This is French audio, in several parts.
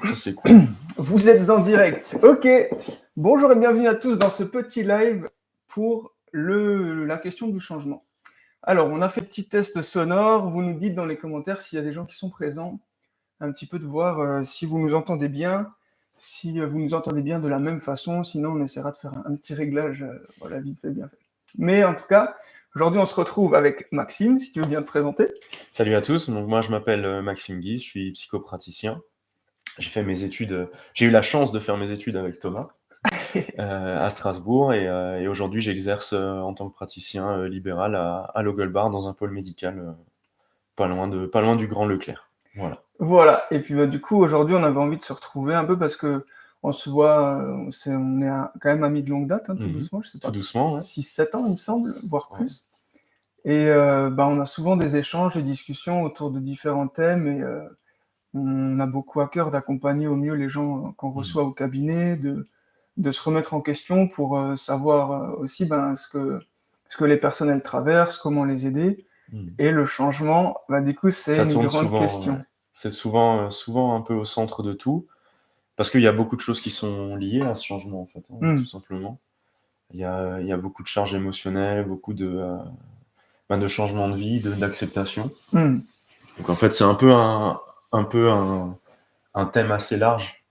Ça, c'est cool. Vous êtes en direct. Ok. Bonjour et bienvenue à tous dans ce petit live pour la question du changement. Alors, on a fait petit test sonore. Vous nous dites dans les commentaires s'il y a des gens qui sont présents, un petit peu de voir si vous nous entendez bien, si vous nous entendez bien de la même façon. Sinon, on essaiera de faire un petit réglage, voilà, vite fait, bien fait. Mais en tout cas, aujourd'hui, on se retrouve avec Maxime, si tu veux bien te présenter. Salut à tous. Donc, moi, je m'appelle Maxime Guy, je suis psychopraticien. J'ai eu la chance de faire mes études avec Thomas à Strasbourg et aujourd'hui, j'exerce en tant que praticien libéral à Logelbach dans un pôle médical pas loin du Grand Leclerc. Voilà. Voilà, et puis du coup, aujourd'hui, on avait envie de se retrouver un peu parce que on se voit, on est quand même amis de longue date, tout doucement, je sais pas, Tout doucement, ouais. 6-7 ans, il me semble, voire Ouais. plus. Et on a souvent des échanges, des discussions autour de différents thèmes et on a beaucoup à cœur d'accompagner au mieux les gens qu'on reçoit au cabinet, de se remettre en question pour savoir aussi ce que les personnes elles traversent, comment les aider. Et le changement, du coup, c'est Ça une tourne grande souvent, question. ouais. C'est souvent un peu au centre de tout, parce qu'il y a beaucoup de choses qui sont liées à ce changement, en fait, tout simplement. Il y a beaucoup de charges émotionnelles, beaucoup de changements de vie, d'acceptation. Donc en fait, c'est un peu un thème assez large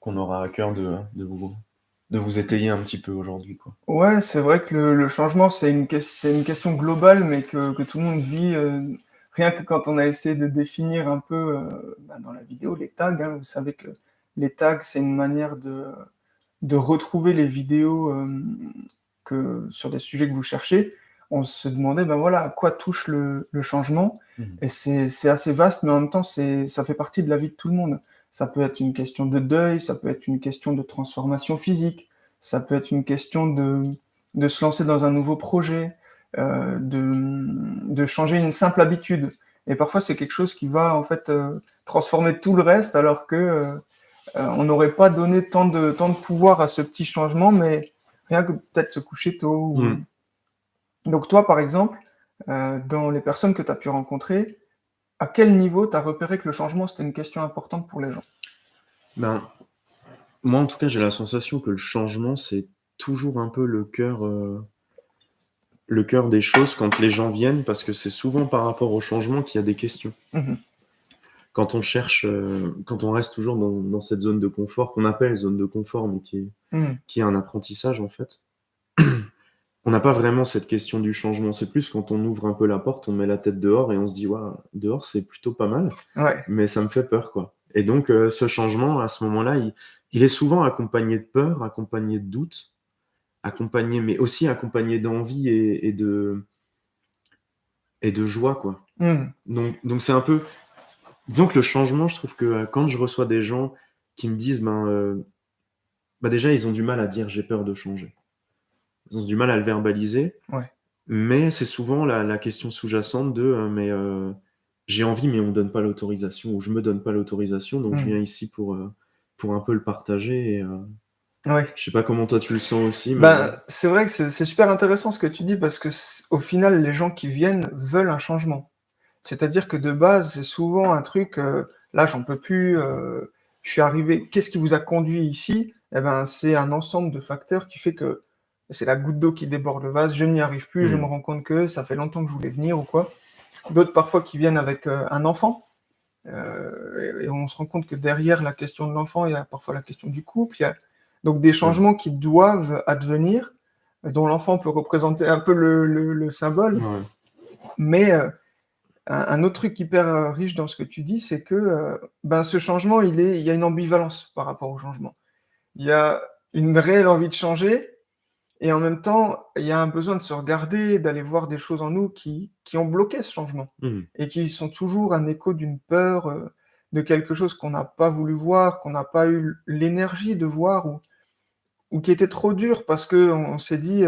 qu'on aura à cœur de vous étayer un petit peu aujourd'hui, quoi. Ouais, c'est vrai que le changement, c'est une question globale, mais que tout le monde vit. Rien que quand on a essayé de définir un peu dans la vidéo les tags, vous savez que les tags, c'est une manière de retrouver les vidéos sur des sujets que vous cherchez. On se demandait, voilà, à quoi touche le changement. Et c'est assez vaste, mais en même temps, ça fait partie de la vie de tout le monde. Ça peut être une question de deuil, ça peut être une question de transformation physique, ça peut être une question de se lancer dans un nouveau projet, de changer une simple habitude. Et parfois, c'est quelque chose qui va en fait transformer tout le reste, alors que on n'aurait pas donné tant de pouvoir à ce petit changement, mais rien que peut-être se coucher tôt. Donc toi, par exemple, dans les personnes que tu as pu rencontrer, à quel niveau tu as repéré que le changement, c'était une question importante pour les gens? Moi, en tout cas, j'ai la sensation que le changement, c'est toujours un peu le cœur des choses quand les gens viennent, parce que c'est souvent par rapport au changement qu'il y a des questions. Quand on cherche, quand on reste toujours dans cette zone de confort, qu'on appelle zone de confort, mais qui est un apprentissage, en fait, on n'a pas vraiment cette question du changement. C'est plus quand on ouvre un peu la porte, on met la tête dehors et on se dit, waouh, dehors, c'est plutôt pas mal, mais ça me fait peur, quoi. Et donc, ce changement, à ce moment-là, il est souvent accompagné de peur, accompagné de doute, mais aussi accompagné d'envie et de joie, quoi. Donc c'est un peu... Disons que le changement, je trouve que quand je reçois des gens qui me disent, déjà, ils ont du mal à dire j'ai peur de changer. Ils ont du mal à le verbaliser, mais c'est souvent la question sous-jacente de j'ai envie, mais on me donne pas l'autorisation, ou je me donne pas l'autorisation, donc je viens ici pour un peu le partager. Et, je sais pas comment toi tu le sens aussi. Mais... c'est vrai que c'est super intéressant ce que tu dis, parce que au final, les gens qui viennent veulent un changement. C'est-à-dire que de base, c'est souvent un truc, là, j'en peux plus, je suis arrivé, qu'est-ce qui vous a conduit ici? C'est un ensemble de facteurs qui fait que c'est la goutte d'eau qui déborde le vase, je n'y arrive plus, je me rends compte que ça fait longtemps que je voulais venir ou quoi. D'autres parfois qui viennent avec un enfant, et on se rend compte que derrière la question de l'enfant, il y a parfois la question du couple, il y a donc des changements qui doivent advenir, dont l'enfant peut représenter un peu le symbole, mais un autre truc hyper riche dans ce que tu dis, c'est que ce changement, il y a une ambivalence par rapport au changement. Il y a une réelle envie de changer, et en même temps, il y a un besoin de se regarder, d'aller voir des choses en nous qui ont bloqué ce changement, et qui sont toujours un écho d'une peur, de quelque chose qu'on n'a pas voulu voir, qu'on n'a pas eu l'énergie de voir, ou qui était trop dur parce qu'on s'est dit,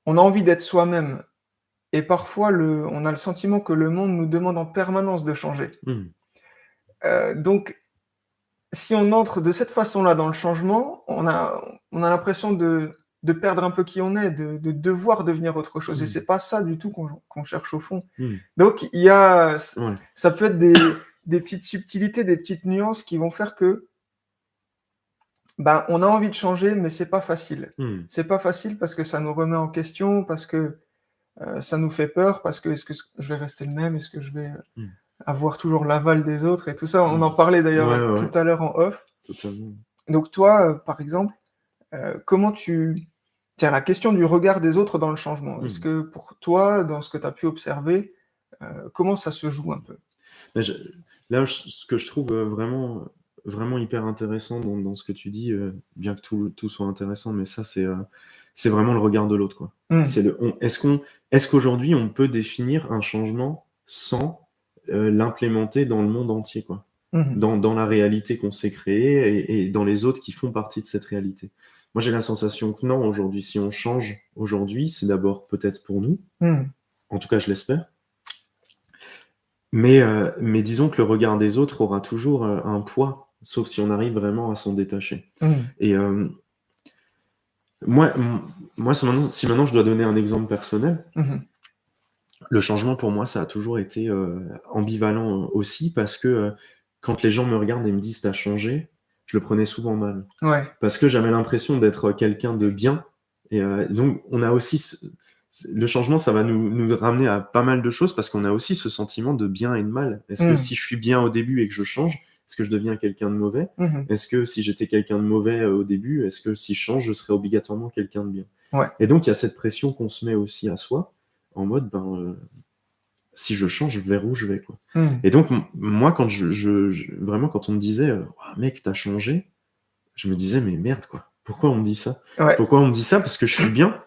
on a envie d'être soi-même. Et parfois, on a le sentiment que le monde nous demande en permanence de changer. Donc, si on entre de cette façon-là dans le changement, on a l'impression de perdre un peu qui on est, de devoir devenir autre chose. Et c'est pas ça du tout qu'on cherche au fond. Donc, ça peut être des petites subtilités, des petites nuances qui vont faire que on a envie de changer, mais c'est pas facile. C'est pas facile parce que ça nous remet en question, parce que ça nous fait peur, parce que est-ce que je vais rester le même, est-ce que je vais avoir toujours l'aval des autres et tout ça. On en parlait d'ailleurs tout à l'heure en off. Totalement. Donc toi, par exemple, comment Tiens, la question du regard des autres dans le changement. Est-ce que pour toi, dans ce que tu as pu observer, comment ça se joue un peu? Là, ce que je trouve vraiment, vraiment hyper intéressant dans ce que tu dis, bien que tout soit intéressant, mais ça, c'est vraiment le regard de l'autre, quoi. Est-ce qu'aujourd'hui, on peut définir un changement sans l'implémenter dans le monde entier, quoi, dans la réalité qu'on s'est créée et dans les autres qui font partie de cette réalité? Moi, j'ai la sensation que non, aujourd'hui, si on change aujourd'hui, c'est d'abord peut-être pour nous. En tout cas, je l'espère. Mais disons que le regard des autres aura toujours un poids, sauf si on arrive vraiment à s'en détacher. Et moi, si maintenant je dois donner un exemple personnel, le changement pour moi, ça a toujours été ambivalent aussi, parce que quand les gens me regardent et me disent « t'as changé », je le prenais souvent mal. Parce que j'avais l'impression d'être quelqu'un de bien. Et donc, on a aussi... Le changement, ça va nous ramener à pas mal de choses, parce qu'on a aussi ce sentiment de bien et de mal. Est-ce que si je suis bien au début et que je change, est-ce que je deviens quelqu'un de mauvais? Est-ce que si j'étais quelqu'un de mauvais au début, est-ce que si je change, je serais obligatoirement quelqu'un de bien? Et donc, il y a cette pression qu'on se met aussi à soi, en mode, si je change, vers où je vais, quoi. Et donc, moi, quand vraiment, quand on me disait oh, mec, t'as changé, je me disais, mais merde, quoi. Pourquoi on me dit ça? Pourquoi on me dit ça? Parce que je suis bien.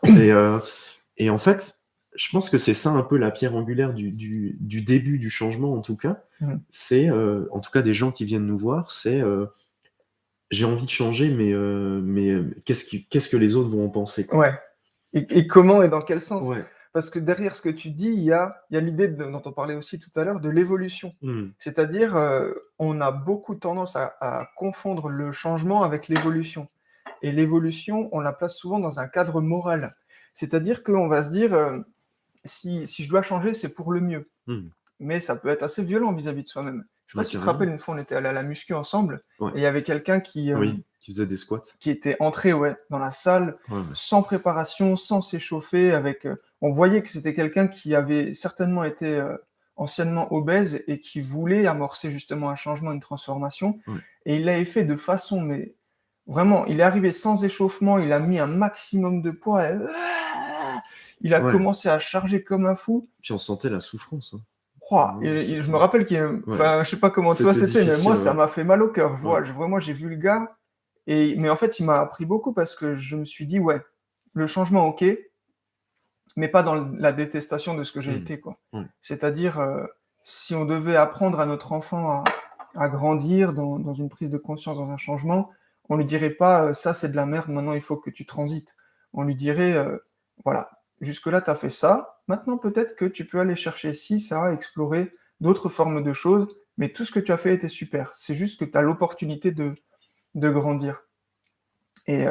Et en fait, je pense que c'est ça un peu la pierre angulaire du début du changement, en tout cas. C'est, en tout cas, des gens qui viennent nous voir, c'est j'ai envie de changer, mais qu'est-ce que les autres vont en penser, quoi. Et comment et dans quel sens? Parce que derrière ce que tu dis, il y a l'idée dont on parlait aussi tout à l'heure, de l'évolution. C'est-à-dire, on a beaucoup tendance à confondre le changement avec l'évolution. Et l'évolution, on la place souvent dans un cadre moral. C'est-à-dire qu'on va se dire, si je dois changer, c'est pour le mieux. Mais ça peut être assez violent vis-à-vis de soi-même. Je ne sais pas si tu te rappelles, une fois, on était allé à la muscu ensemble, et il y avait quelqu'un qui faisait des squats, qui était entré dans la salle, sans préparation, sans s'échauffer, on voyait que c'était quelqu'un qui avait certainement été anciennement obèse et qui voulait amorcer justement un changement, une transformation. Et il l'avait fait de façon, mais vraiment, il est arrivé sans échauffement, il a mis un maximum de poids, il a commencé à charger comme un fou. Puis on sentait la souffrance. Je me rappelle je sais pas comment toi c'était, mais moi ça m'a fait mal au cœur. Vraiment, j'ai vu le gars, mais en fait il m'a appris beaucoup, parce que je me suis dit le changement, ok, mais pas dans la détestation de ce que j'ai été, quoi. C'est-à-dire, si on devait apprendre à notre enfant à grandir dans une prise de conscience, dans un changement, on lui dirait pas ça c'est de la merde, maintenant il faut que tu transites. On lui dirait voilà, jusque-là tu as fait ça, maintenant peut-être que tu peux aller chercher ci, ça, explorer d'autres formes de choses, mais tout ce que tu as fait était super. C'est juste que tu as l'opportunité de grandir. Et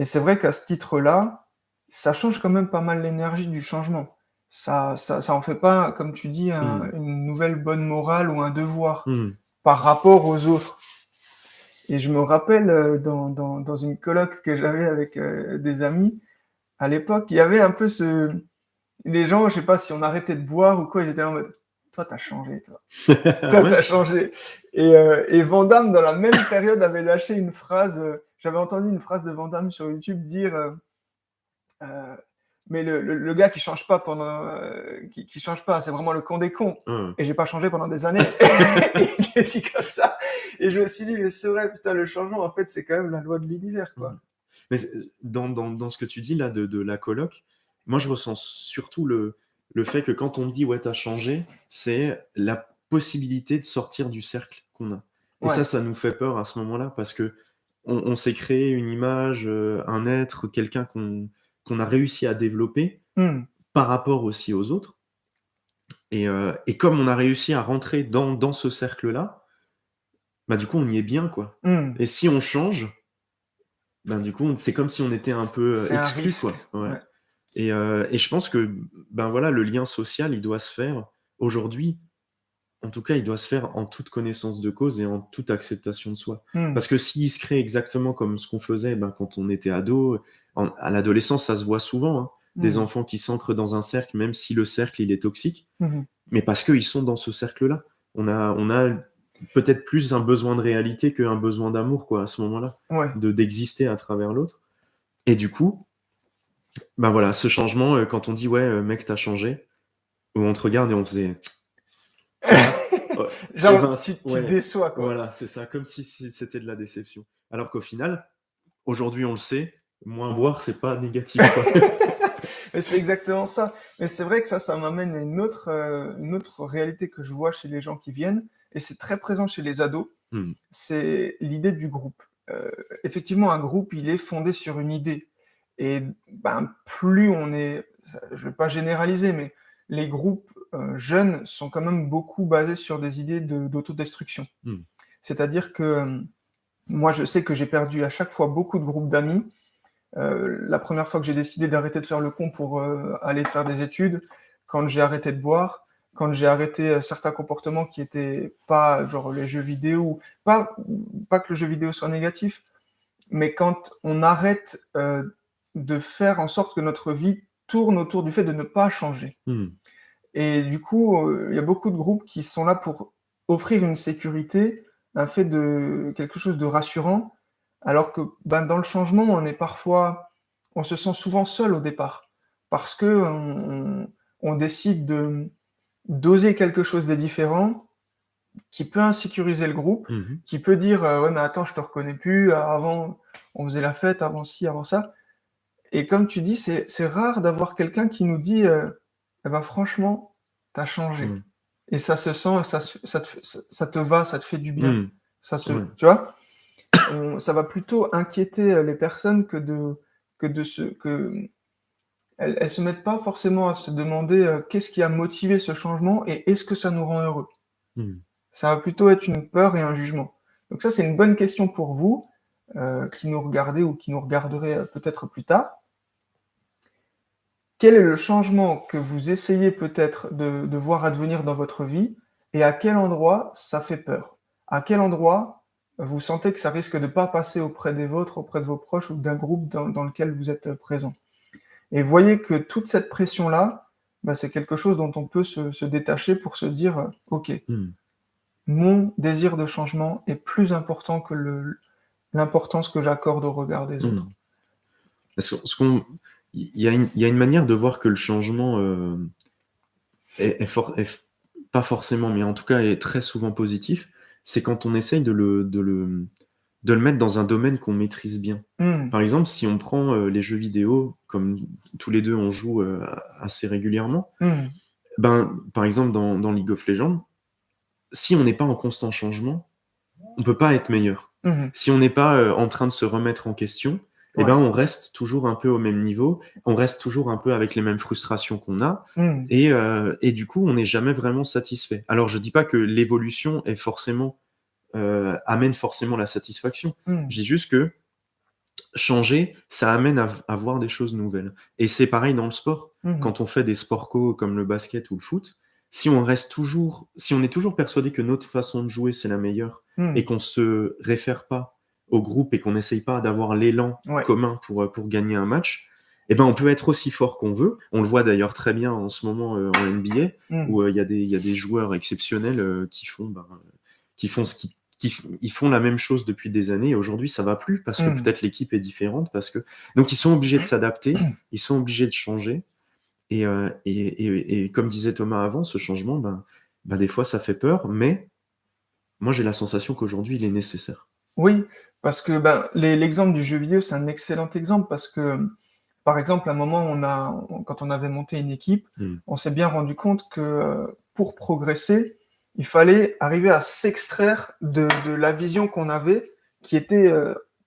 c'est vrai qu'à ce titre-là, ça change quand même pas mal l'énergie du changement. Ça en fait pas, comme tu dis, une nouvelle bonne morale ou un devoir par rapport aux autres. Et je me rappelle, dans une coloc que j'avais avec des amis, à l'époque, il y avait un peu les gens, je sais pas si on arrêtait de boire ou quoi, ils étaient là en mode « Toi, t'as changé, toi. Toi, t'as changé. » Et Van Damme, dans la même période, avait lâché une phrase. J'avais entendu une phrase de Van Damme sur YouTube dire mais le gars qui change pas qui change pas, c'est vraiment le con des cons. Et j'ai pas changé pendant des années. Et il est dit comme ça. Et je me suis dit, mais c'est vrai, putain, le changement, en fait, c'est quand même la loi de l'univers, quoi. Mais dans ce que tu dis là de la coloc, moi je ressens surtout le fait que quand on me dit ouais t'as changé, c'est la possibilité de sortir du cercle qu'on a. Et ça nous fait peur à ce moment-là, parce que on s'est créé une image, un être, quelqu'un qu'on a réussi à développer par rapport aussi aux autres. Et comme on a réussi à rentrer dans ce cercle-là, bah du coup on y est bien, quoi. Et si on change, du coup c'est comme si on était un peu exclu, quoi. Et je pense que voilà, le lien social il doit se faire aujourd'hui. en tout cas, il doit se faire en toute connaissance de cause et en toute acceptation de soi. Parce que s'il se crée exactement comme ce qu'on faisait quand on était ado, à l'adolescence, ça se voit souvent, hein, des enfants qui s'ancrent dans un cercle, même si le cercle, il est toxique, mais parce qu'ils sont dans ce cercle-là. On a peut-être plus un besoin de réalité qu'un besoin d'amour, quoi, à ce moment-là, d'exister à travers l'autre. Et du coup, voilà, ce changement, quand on dit, ouais, mec, t'as changé, où on te regarde et on faisait... Genre, tu déçois, quoi. Voilà, c'est ça, comme si c'était de la déception. Alors qu'au final, aujourd'hui, on le sait, moins boire, c'est pas négatif, quoi. Mais c'est exactement ça. Mais c'est vrai que ça m'amène à une autre réalité que je vois chez les gens qui viennent, et c'est très présent chez les ados, c'est l'idée du groupe. Effectivement, un groupe, il est fondé sur une idée. Et plus on est, je ne vais pas généraliser, mais les groupes jeunes sont quand même beaucoup basés sur des idées d'autodestruction. C'est-à-dire que moi, je sais que j'ai perdu à chaque fois beaucoup de groupes d'amis. La première fois que j'ai décidé d'arrêter de faire le con pour aller faire des études, quand j'ai arrêté de boire, quand j'ai arrêté certains comportements qui étaient pas genre les jeux vidéo, pas que le jeu vidéo soit négatif, mais quand on arrête de faire en sorte que notre vie tourne autour du fait de ne pas changer. Et du coup, il y a beaucoup de groupes qui sont là pour offrir une sécurité, un fait de quelque chose de rassurant, alors que dans le changement, on se sent souvent seul au départ, parce que on décide d'oser quelque chose de différent, qui peut insécuriser le groupe, qui peut dire ouais mais attends, je te reconnais plus, avant on faisait la fête, avant ci, avant ça. Et comme tu dis, c'est rare d'avoir quelqu'un qui nous dit eh ben franchement, t'as changé. Et ça se sent, ça te va, ça te fait du bien. Tu vois, ça va plutôt inquiéter les personnes elles se mettent pas forcément à se demander qu'est-ce qui a motivé ce changement et est-ce que ça nous rend heureux. Ça va plutôt être une peur et un jugement. Donc ça, c'est une bonne question pour vous qui nous regardez ou qui nous regarderez peut-être plus tard. Quel est le changement que vous essayez peut-être de voir advenir dans votre vie et à quel endroit ça fait peur? À quel endroit vous sentez que ça risque de ne pas passer auprès des vôtres, auprès de vos proches ou d'un groupe dans lequel vous êtes présent? Et voyez que toute cette pression-là, c'est quelque chose dont on peut se détacher pour se dire « Ok, mon désir de changement est plus important que l'importance que j'accorde au regard des autres. » Il y a une manière de voir que le changement est pas forcément, mais en tout cas est très souvent positif, c'est quand on essaye de le mettre dans un domaine qu'on maîtrise bien. Par exemple, si on prend les jeux vidéo, comme tous les deux on joue assez régulièrement, par exemple dans League of Legends, si on n'est pas en constant changement, on peut pas être meilleur. Si on n'est pas en train de se remettre en question, on reste toujours un peu au même niveau, on reste toujours un peu avec les mêmes frustrations qu'on a, et du coup, on n'est jamais vraiment satisfait. Alors, je dis pas que l'évolution est amène forcément la satisfaction. Je dis juste que changer, ça amène à voir des choses nouvelles. Et c'est pareil dans le sport. Quand on fait des sports co comme le basket ou le foot, si on est toujours persuadé que notre façon de jouer, c'est la meilleure, et qu'on se réfère pas au groupe et qu'on n'essaye pas d'avoir l'élan commun pour gagner un match, on peut être aussi fort qu'on veut. On le voit d'ailleurs très bien en ce moment en NBA, où il y a des joueurs exceptionnels qui font ils font la même chose depuis des années, et aujourd'hui ça va plus parce que peut-être l'équipe est différente, donc ils sont obligés de s'adapter, ils sont obligés de changer, et comme disait Thomas avant, ce changement, des fois ça fait peur, mais moi j'ai la sensation qu'aujourd'hui il est nécessaire. Oui, parce que l'exemple du jeu vidéo, c'est un excellent exemple, parce que par exemple, à un moment, quand on avait monté une équipe, on s'est bien rendu compte que pour progresser, il fallait arriver à s'extraire de la vision qu'on avait, qui était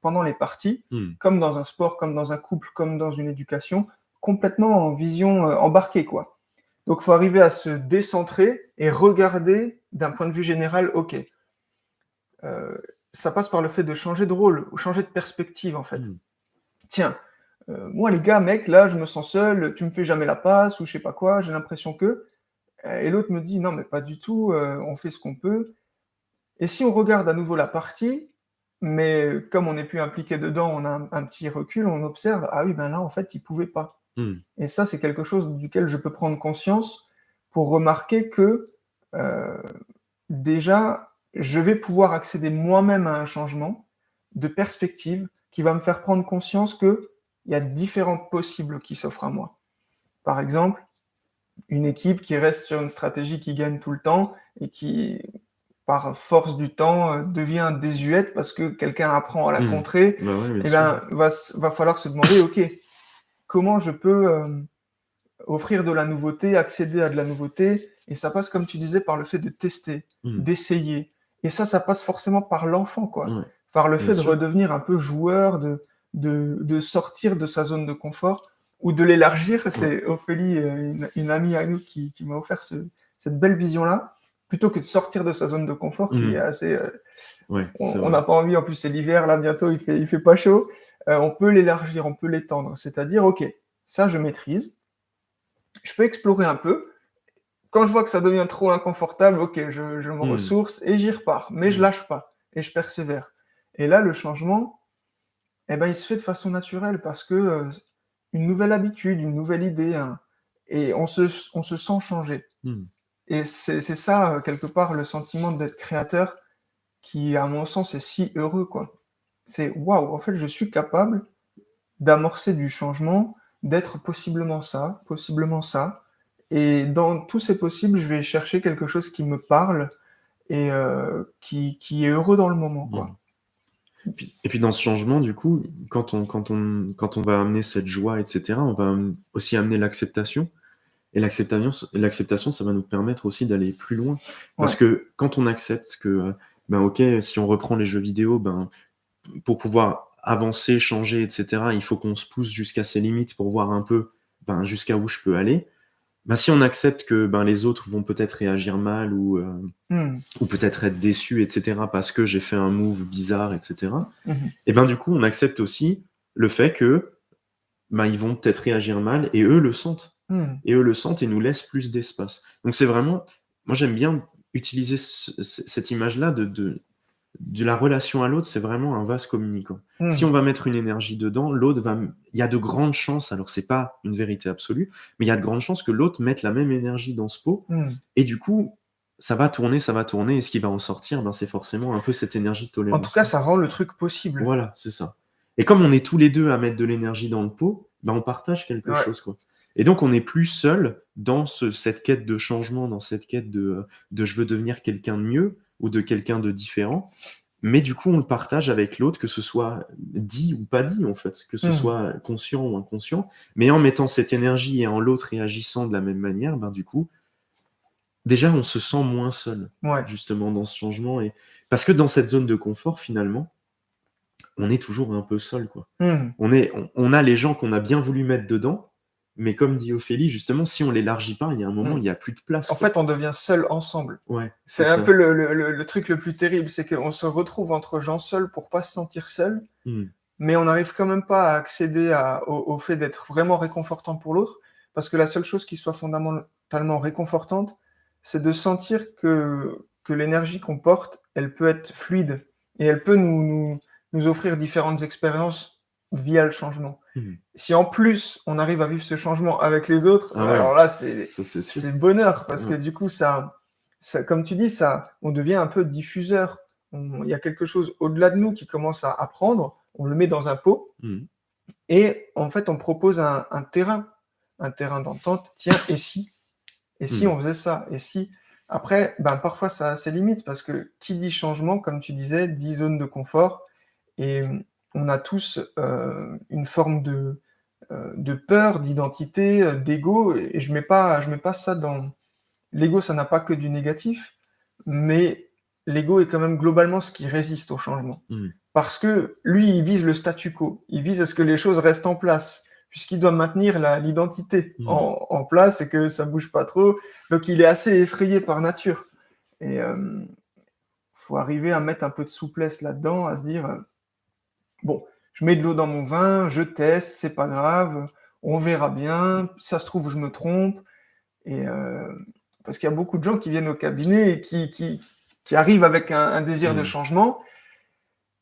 pendant les parties, comme dans un sport, comme dans un couple, comme dans une éducation, complètement en vision embarquée, quoi. Donc, il faut arriver à se décentrer et regarder d'un point de vue général, ok. Ça passe par le fait de changer de rôle, ou changer de perspective, en fait. Tiens, moi, les gars, mec, là, je me sens seul, tu me fais jamais la passe, ou je sais pas quoi, j'ai l'impression que... Et l'autre me dit, non, mais pas du tout, on fait ce qu'on peut. Et si on regarde à nouveau la partie, mais comme on n'est plus impliqué dedans, on a un petit recul, on observe, ah oui, ben là, en fait, il pouvait pas. Et ça, c'est quelque chose duquel je peux prendre conscience pour remarquer que déjà, je vais pouvoir accéder moi-même à un changement de perspective qui va me faire prendre conscience qu'il y a différents possibles qui s'offrent à moi. Par exemple, une équipe qui reste sur une stratégie qui gagne tout le temps et qui, par force du temps, devient désuète parce que quelqu'un apprend à la contrer, Bah ouais, eh bien ben, va falloir se demander, OK, comment je peux offrir de la nouveauté, accéder à de la nouveauté, et ça passe, comme tu disais, par le fait de tester, d'essayer. Et ça passe forcément par l'enfant, quoi. Ouais, Par le bien fait de sûr. redevenir un peu joueur, de sortir de sa zone de confort ou de l'élargir. C'est Ophélie, une amie à nous, qui m'a offert cette belle vision-là, plutôt que de sortir de sa zone de confort, qui est assez... Ouais, c'est on vrai. n'a pas envie, en plus c'est l'hiver, là bientôt il fait pas chaud. On peut l'élargir, on peut l'étendre. C'est-à-dire, OK, ça je maîtrise, je peux explorer un peu. Quand je vois que ça devient trop inconfortable, OK, je me ressource et j'y repars. Mais je lâche pas et je persévère. Et là, le changement, eh ben, il se fait de façon naturelle parce que une nouvelle habitude, une nouvelle idée, et on se sent changer. Et c'est ça, quelque part, le sentiment d'être créateur qui, à mon sens, est si heureux, quoi. C'est waouh, en fait, je suis capable d'amorcer du changement, d'être possiblement ça, possiblement ça. Et dans tous ces possibles, je vais chercher quelque chose qui me parle et qui est heureux dans le moment, quoi. Et puis dans ce changement, du coup, quand on va amener cette joie, etc., on va aussi amener l'acceptation. Et l'acceptation, ça va nous permettre aussi d'aller plus loin. Parce que quand on accepte que, ben ok, si on reprend les jeux vidéo, ben, pour pouvoir avancer, changer, etc., il faut qu'on se pousse jusqu'à ses limites pour voir un peu ben, jusqu'à où je peux aller. Ben, si on accepte que ben, les autres vont peut-être réagir mal ou peut-être être déçus, etc., parce que j'ai fait un move bizarre, etc., et ben du coup, on accepte aussi le fait que ben, ils vont peut-être réagir mal et eux le sentent. Et eux le sentent et nous laissent plus d'espace. Donc c'est vraiment, moi j'aime bien utiliser cette image-là de la relation à l'autre, c'est vraiment un vase communicant. Si on va mettre une énergie dedans, l'autre va... Il y a de grandes chances, alors c'est pas une vérité absolue, mais il y a de grandes chances que l'autre mette la même énergie dans ce pot, et du coup, ça va tourner, et ce qui va en sortir, ben, c'est forcément un peu cette énergie de tolérance. En tout cas, ça rend le truc possible. Voilà, c'est ça. Et comme on est tous les deux à mettre de l'énergie dans le pot, ben on partage quelque chose, quoi. Et donc, on n'est plus seul dans cette quête de changement, dans cette quête de je veux devenir quelqu'un de mieux ou de quelqu'un de différent. Mais du coup, on le partage avec l'autre, que ce soit dit ou pas dit, en fait, que ce soit conscient ou inconscient. Mais en mettant cette énergie et en l'autre réagissant de la même manière, ben du coup, déjà, on se sent moins seul, justement, dans ce changement. Et... Parce que dans cette zone de confort, finalement, on est toujours un peu seul, quoi. On a les gens qu'on a bien voulu mettre dedans, mais comme dit Ophélie, justement, si on l'élargit pas, il y a un moment, il n'y a plus de place. En fait, on devient seul ensemble. Ouais, c'est un peu le truc le plus terrible, c'est qu'on se retrouve entre gens seuls pour pas se sentir seul, mais on n'arrive quand même pas à accéder au fait d'être vraiment réconfortant pour l'autre, parce que la seule chose qui soit fondamentalement réconfortante, c'est de sentir que l'énergie qu'on porte, elle peut être fluide, et elle peut nous offrir différentes expériences via le changement. Si en plus on arrive à vivre ce changement avec les autres, alors là c'est bonheur, parce que du coup ça, comme tu dis, on devient un peu diffuseur. Il y a quelque chose au-delà de nous qui commence à apprendre, on le met dans un pot, et en fait on propose un terrain d'entente. Tiens, et si on faisait ça, et si... Après, ben, parfois ça a ses limites, parce que qui dit changement, comme tu disais, dit zone de confort, et on a tous une forme de peur, d'identité, d'ego, et je mets pas ça dans... L'ego, ça n'a pas que du négatif, mais l'ego est quand même globalement ce qui résiste au changement. Parce que lui, il vise le statu quo, il vise à ce que les choses restent en place, puisqu'il doit maintenir l'identité en place et que ça bouge pas trop, donc il est assez effrayé par nature. Et faut arriver à mettre un peu de souplesse là-dedans, à se dire... bon, je mets de l'eau dans mon vin, je teste, c'est pas grave, on verra bien, ça se trouve, je me trompe. Et parce qu'il y a beaucoup de gens qui viennent au cabinet et qui arrivent avec un désir de changement.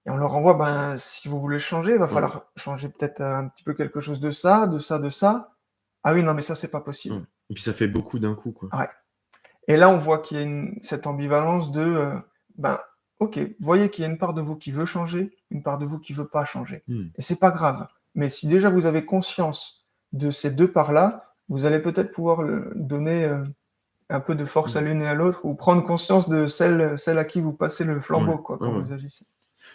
Et on leur renvoie, ben, si vous voulez changer, il va falloir changer peut-être un petit peu quelque chose de ça, de ça, de ça. Ah oui, non, mais ça, c'est pas possible. Et puis ça fait beaucoup d'un coup, quoi. Ouais. Et là, on voit qu'il y a cette ambivalence de, ben, ok, vous voyez qu'il y a une part de vous qui veut changer, une part de vous qui veut pas changer. Et c'est pas grave. Mais si déjà vous avez conscience de ces deux parts-là, vous allez peut-être pouvoir donner un peu de force à l'une et à l'autre, ou prendre conscience de celle à qui vous passez le flambeau, quoi, quand vous agissez.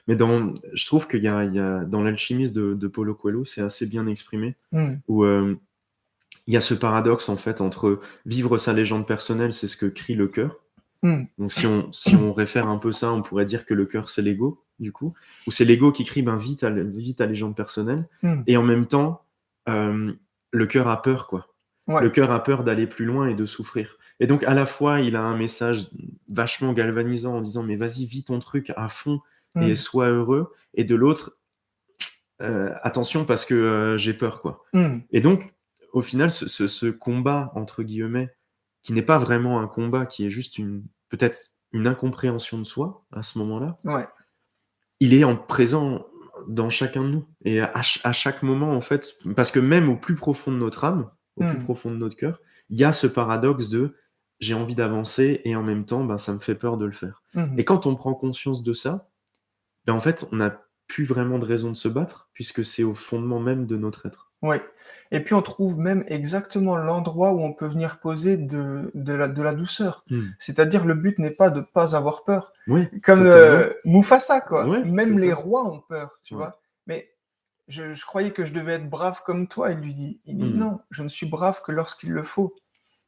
Mais je trouve qu'il y a dans l'alchimiste de Paulo Coelho, c'est assez bien exprimé, où il y a ce paradoxe en fait entre vivre sa légende personnelle, c'est ce que crie le cœur. Donc si on réfère un peu ça, on pourrait dire que le cœur c'est l'ego, du coup, ou c'est l'ego qui crie vis ta légende personnelle, et en même temps le cœur a peur, quoi. Le cœur a peur d'aller plus loin et de souffrir. Et donc à la fois il a un message vachement galvanisant en disant mais vas-y, vis ton truc à fond et sois heureux, et de l'autre attention parce que j'ai peur, quoi. Et donc au final ce combat entre guillemets qui n'est pas vraiment un combat, qui est juste peut-être une incompréhension de soi à ce moment-là, il est présent dans chacun de nous, et à chaque moment en fait, parce que même au plus profond de notre âme, au plus profond de notre cœur, il y a ce paradoxe de j'ai envie d'avancer et en même temps ben, ça me fait peur de le faire. Et quand on prend conscience de ça, ben, en fait on n'a plus vraiment de raison de se battre, puisque c'est au fondement même de notre être. Oui. Et puis on trouve même exactement l'endroit où on peut venir poser de la douceur. C'est-à-dire le but n'est pas de pas avoir peur. Comme Mufasa, quoi. Même les rois ont peur, tu vois. Mais je croyais que je devais être brave comme toi. Il dit non, je ne suis brave que lorsqu'il le faut.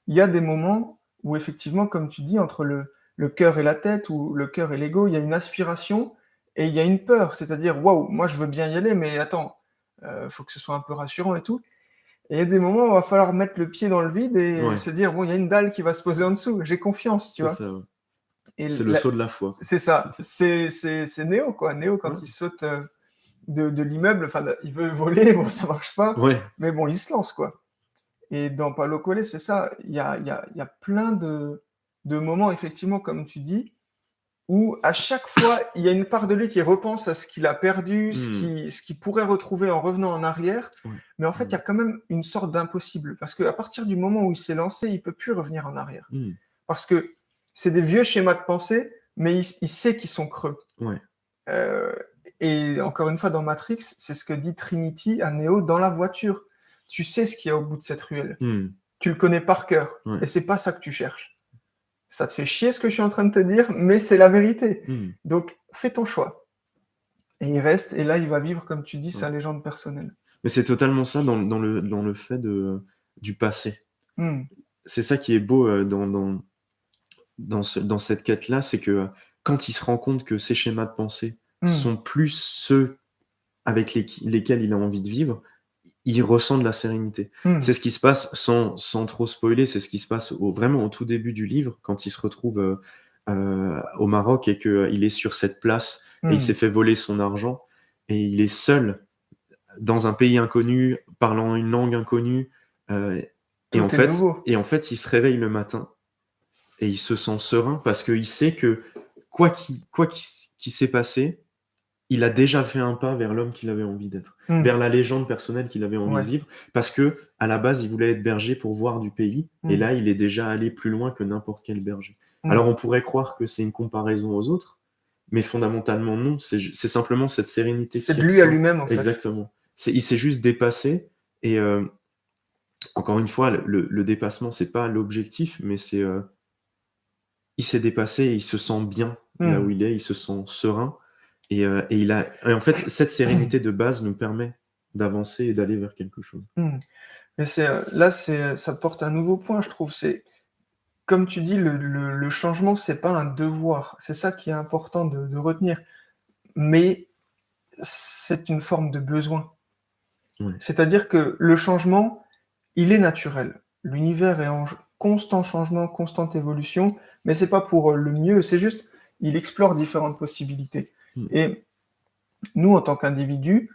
Il y a des moments où effectivement, comme tu dis, entre le cœur et la tête, ou le cœur et l'ego, il y a une aspiration et il y a une peur. C'est-à-dire, waouh, moi je veux bien y aller, mais attends, faut que ce soit un peu rassurant et tout. Et il y a des moments où il va falloir mettre le pied dans le vide et se dire, bon, il y a une dalle qui va se poser en dessous, j'ai confiance, tu vois. Ça, c'est le saut de la foi. C'est ça, c'est Néo, quoi. Néo, quand il saute de l'immeuble, enfin, il veut voler, bon, ça marche pas, mais bon, il se lance, quoi. Et dans Paulo Coelho, c'est ça, il y a plein de moments, effectivement, comme tu dis, où à chaque fois, il y a une part de lui qui repense à ce qu'il a perdu, ce qu'il pourrait retrouver en revenant en arrière. Mais en fait, il y a quand même une sorte d'impossible. Parce qu'à partir du moment où il s'est lancé, il ne peut plus revenir en arrière. Parce que c'est des vieux schémas de pensée, mais il sait qu'ils sont creux. Et encore une fois, dans Matrix, c'est ce que dit Trinity à Neo dans la voiture. Tu sais ce qu'il y a au bout de cette ruelle. Tu le connais par cœur. Et c'est pas ça que tu cherches. Ça te fait chier ce que je suis en train de te dire, mais c'est la vérité. Donc, fais ton choix. Et il reste, et là, il va vivre, comme tu dis, sa légende personnelle. Mais c'est totalement ça dans le fait du passé. C'est ça qui est beau dans cette quête-là, c'est que quand il se rend compte que ces schémas de pensée sont plus ceux avec lesquels il a envie de vivre, il ressent de la sérénité. C'est ce qui se passe, sans trop spoiler, c'est ce qui se passe vraiment au tout début du livre, quand il se retrouve au Maroc et qu'il est sur cette place et il s'est fait voler son argent et il est seul dans un pays inconnu, parlant une langue inconnue, et en fait il se réveille le matin et il se sent serein parce qu'il sait que quoi qu'il s'est passé, il a déjà fait un pas vers l'homme qu'il avait envie d'être, vers la légende personnelle qu'il avait envie de vivre, parce que à la base, il voulait être berger pour voir du pays, et là, il est déjà allé plus loin que n'importe quel berger. Alors, on pourrait croire que c'est une comparaison aux autres, mais fondamentalement, non, c'est simplement cette sérénité. C'est de lui à lui-même, en fait. Exactement. Il s'est juste dépassé, et encore une fois, le dépassement, c'est pas l'objectif, mais c'est... il s'est dépassé et il se sent bien là où il est, il se sent serein. Et en fait, cette sérénité de base nous permet d'avancer et d'aller vers quelque chose. Mais ça porte un nouveau point, je trouve. C'est, comme tu dis, le changement, c'est pas un devoir. C'est ça qui est important de retenir. Mais c'est une forme de besoin. C'est-à-dire que le changement, il est naturel. L'univers est en constant changement, constante évolution, mais c'est pas pour le mieux, c'est juste, il explore différentes possibilités. Et nous, en tant qu'individus,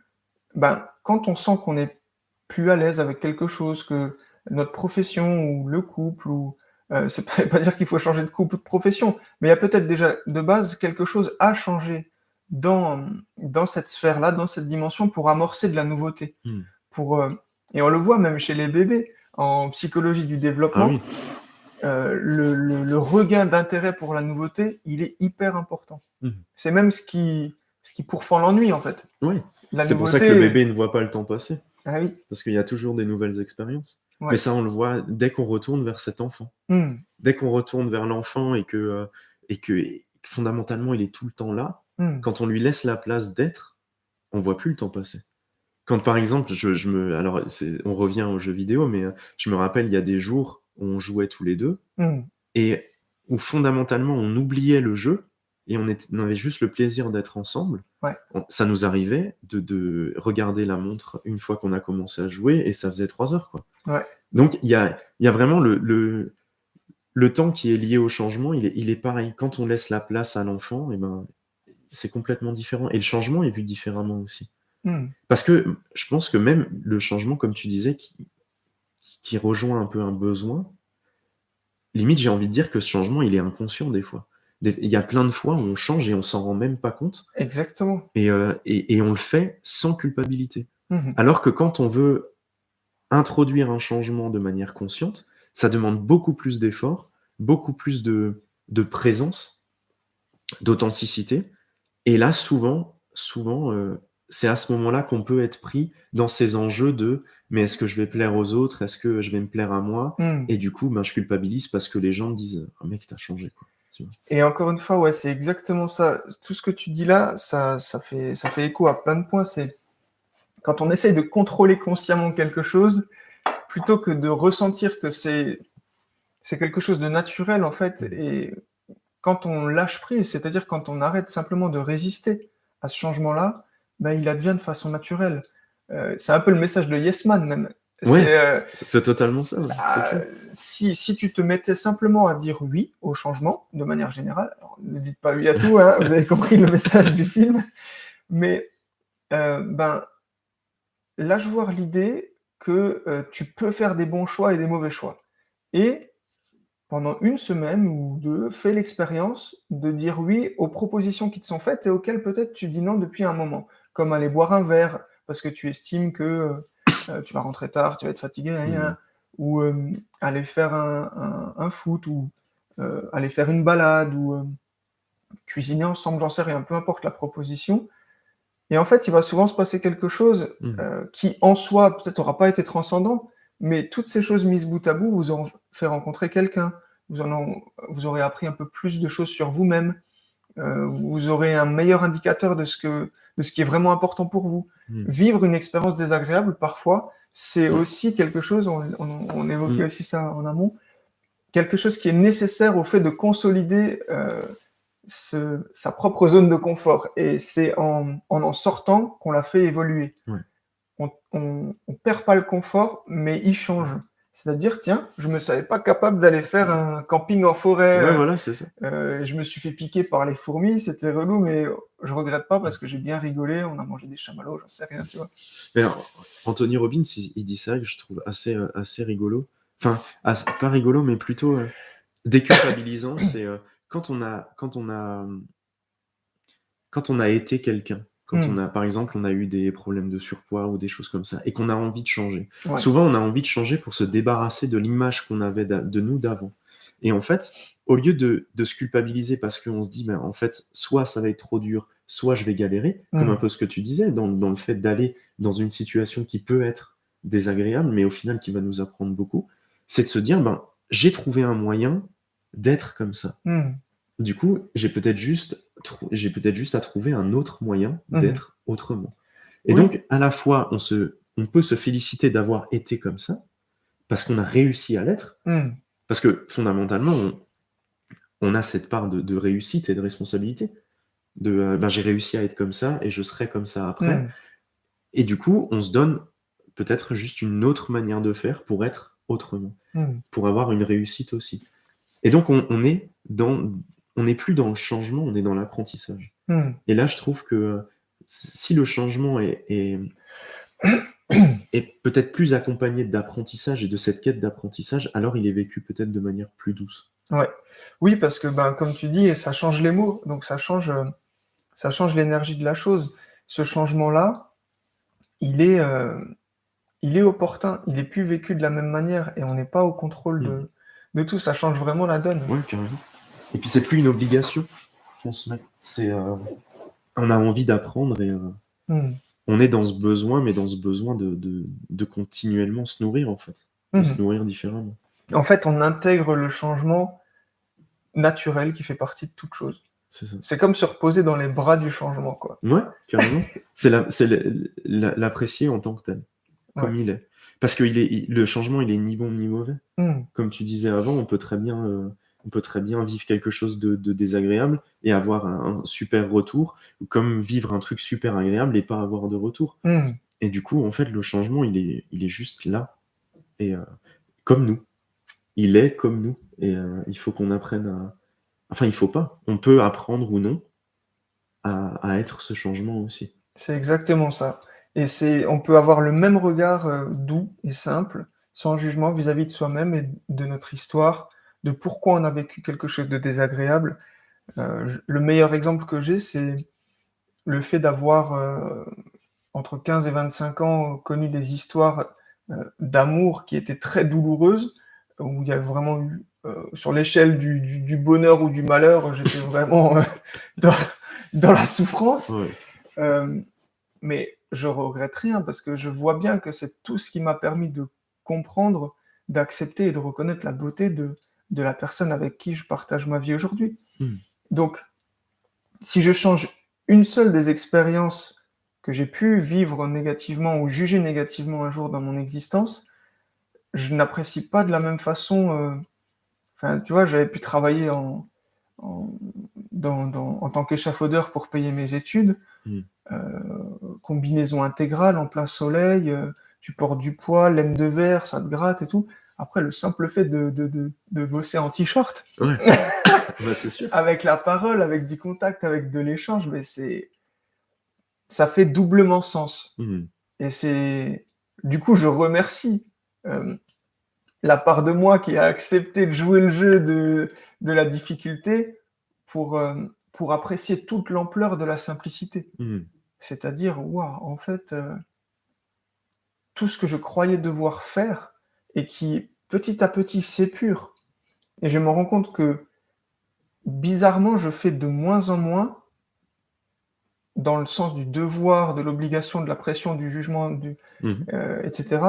quand on sent qu'on est plus à l'aise avec quelque chose, que notre profession ou le couple ou C'est pas dire qu'il faut changer de couple ou de profession, mais il y a peut-être déjà de base quelque chose à changer dans cette sphère-là, dans cette dimension pour amorcer de la nouveauté. Et on le voit même chez les bébés, en psychologie du développement, oui. Le regain d'intérêt pour la nouveauté, il est hyper important. C'est même ce qui pourfend l'ennui, en fait. Oui, c'est pour ça que le bébé ne voit pas le temps passer. Ah oui. Parce qu'il y a toujours des nouvelles expériences. Ouais. Mais ça, on le voit dès qu'on retourne vers cet enfant. Dès qu'on retourne vers l'enfant et que fondamentalement, il est tout le temps là, quand on lui laisse la place d'être, on voit plus le temps passer. Quand, par exemple, alors, on revient aux jeux vidéo, mais je me rappelle, il y a des jours où on jouait tous les deux et où fondamentalement, on oubliait le jeu et on avait juste le plaisir d'être ensemble. Ouais. Ça nous arrivait de regarder la montre une fois qu'on a commencé à jouer et ça faisait 3 heures, quoi. Ouais. Donc, il y a vraiment le temps qui est lié au changement, il est pareil. Quand on laisse la place à l'enfant, c'est complètement différent. Et le changement est vu différemment aussi. Parce que je pense que même le changement, comme tu disais, qui rejoint un peu un besoin, limite, j'ai envie de dire que ce changement, il est inconscient des fois. Il y a plein de fois où on change et on s'en rend même pas compte. Exactement. Et on le fait sans culpabilité. Alors que quand on veut introduire un changement de manière consciente, ça demande beaucoup plus d'efforts, beaucoup plus de présence, d'authenticité. Et là, souvent, c'est à ce moment-là qu'on peut être pris dans ces enjeux de mais est-ce que je vais plaire aux autres? Est-ce que je vais me plaire à moi? Et du coup, je culpabilise parce que les gens me disent oh, mec, t'as changé, quoi. Et encore une fois, ouais, c'est exactement ça. Tout ce que tu dis là, ça fait écho à plein de points. C'est quand on essaye de contrôler consciemment quelque chose, plutôt que de ressentir que c'est quelque chose de naturel, en fait, et quand on lâche prise, c'est-à-dire quand on arrête simplement de résister à ce changement-là, il advient de façon naturelle. C'est un peu le message de Yes Man, même. Ouais, c'est totalement ça. Si tu te mettais simplement à dire oui au changement, de manière générale, alors, ne dites pas oui à tout, hein, vous avez compris le message du film, mais lâche voir l'idée que tu peux faire des bons choix et des mauvais choix. Et pendant une semaine ou 2, fais l'expérience de dire oui aux propositions qui te sont faites et auxquelles peut-être tu dis non depuis un moment, comme aller boire un verre parce que tu estimes que tu vas rentrer tard, tu vas être fatigué, ou aller faire un foot, ou aller faire une balade, ou cuisiner ensemble, j'en sais rien, peu importe la proposition. Et en fait, il va souvent se passer quelque chose qui, en soi, peut-être n'aura pas été transcendant, mais toutes ces choses mises bout à bout vous auront fait rencontrer quelqu'un, vous aurez appris un peu plus de choses sur vous-même, vous aurez un meilleur indicateur de ce qui est vraiment important pour vous. Vivre une expérience désagréable, parfois, c'est aussi quelque chose, on évoquait aussi ça en amont, quelque chose qui est nécessaire au fait de consolider sa propre zone de confort. Et c'est en sortant qu'on la fait évoluer. Ouais. On perd pas le confort, mais il change. C'est-à-dire, tiens, je me savais pas capable d'aller faire un camping en forêt. Ouais, voilà, c'est ça. Je me suis fait piquer par les fourmis, c'était relou, mais je regrette pas parce que j'ai bien rigolé, on a mangé des chamallows, j'en sais rien, tu vois. Mais alors, Anthony Robbins, il dit ça que je trouve assez rigolo. Enfin, pas rigolo, mais plutôt déculpabilisant. C'est quand on a été quelqu'un. Par exemple, on a eu des problèmes de surpoids ou des choses comme ça, et qu'on a envie de changer. Ouais. Souvent, on a envie de changer pour se débarrasser de l'image qu'on avait de nous d'avant. Et en fait, au lieu de se culpabiliser parce qu'on se dit, en fait, soit ça va être trop dur, soit je vais galérer, comme un peu ce que tu disais, dans le fait d'aller dans une situation qui peut être désagréable, mais au final qui va nous apprendre beaucoup, c'est de se dire, j'ai trouvé un moyen d'être comme ça. Du coup, j'ai peut-être juste à trouver un autre moyen d'être autrement. Et donc, à la fois, on peut se féliciter d'avoir été comme ça, parce qu'on a réussi à l'être, parce que fondamentalement, on a cette part de réussite et de responsabilité. J'ai réussi à être comme ça, et je serai comme ça après. Et du coup, on se donne peut-être juste une autre manière de faire pour être autrement, pour avoir une réussite aussi. Et donc, on n'est plus dans le changement, on est dans l'apprentissage. Et là, je trouve que si le changement est est peut-être plus accompagné d'apprentissage et de cette quête d'apprentissage, alors il est vécu peut-être de manière plus douce. Ouais. Oui, parce que comme tu dis, ça change les mots, donc ça change l'énergie de la chose. Ce changement-là, il est opportun, il est plus vécu de la même manière et on n'est pas au contrôle de tout. Ça change vraiment la donne. Ouais, carrément. Et puis c'est plus une obligation qu'on se met. On a envie d'apprendre et on est dans ce besoin, mais dans ce besoin de continuellement se nourrir en fait, de se nourrir différemment. En fait, on intègre le changement naturel qui fait partie de toute chose. C'est comme se reposer dans les bras du changement, quoi. Ouais, carrément. C'est l'apprécier en tant que tel, comme il est. Parce que le changement, il est ni bon ni mauvais. Comme tu disais avant, on peut très bien vivre quelque chose de désagréable et avoir un super retour, comme vivre un truc super agréable et pas avoir de retour. Et du coup, en fait, le changement, il est juste là. Et comme nous. Il est comme nous. Et il faut qu'on apprenne à... Enfin, il faut pas. On peut apprendre ou non à être ce changement aussi. C'est exactement ça. Et on peut avoir le même regard doux et simple, sans jugement vis-à-vis de soi-même et de notre histoire, de pourquoi on a vécu quelque chose de désagréable. Le meilleur exemple que j'ai, c'est le fait d'avoir, entre 15 et 25 ans, connu des histoires d'amour qui étaient très douloureuses, où il y a vraiment eu, sur l'échelle du bonheur ou du malheur, j'étais vraiment dans la souffrance. Ouais. Mais je regrette rien parce que je vois bien que c'est tout ce qui m'a permis de comprendre, d'accepter et de reconnaître la beauté de la personne avec qui je partage ma vie aujourd'hui. Donc, si je change une seule des expériences que j'ai pu vivre négativement ou juger négativement un jour dans mon existence, je n'apprécie pas de la même façon. Enfin, tu vois, j'avais pu travailler en tant qu'échafaudeur pour payer mes études. Combinaison intégrale en plein soleil, tu portes du poids, laine de verre, ça te gratte et tout. Après, le simple fait de bosser en t-shirt, Ouais. Bah, c'est sûr. avec la parole, avec du contact, avec de l'échange, mais ça fait doublement sens. Et du coup, je remercie la part de moi qui a accepté de jouer le jeu de la difficulté pour apprécier toute l'ampleur de la simplicité. C'est-à-dire, waouh, en fait, tout ce que je croyais devoir faire et qui, petit à petit, s'épure. Et je me rends compte que, bizarrement, je fais de moins en moins dans le sens du devoir, de l'obligation, de la pression, du jugement, etc.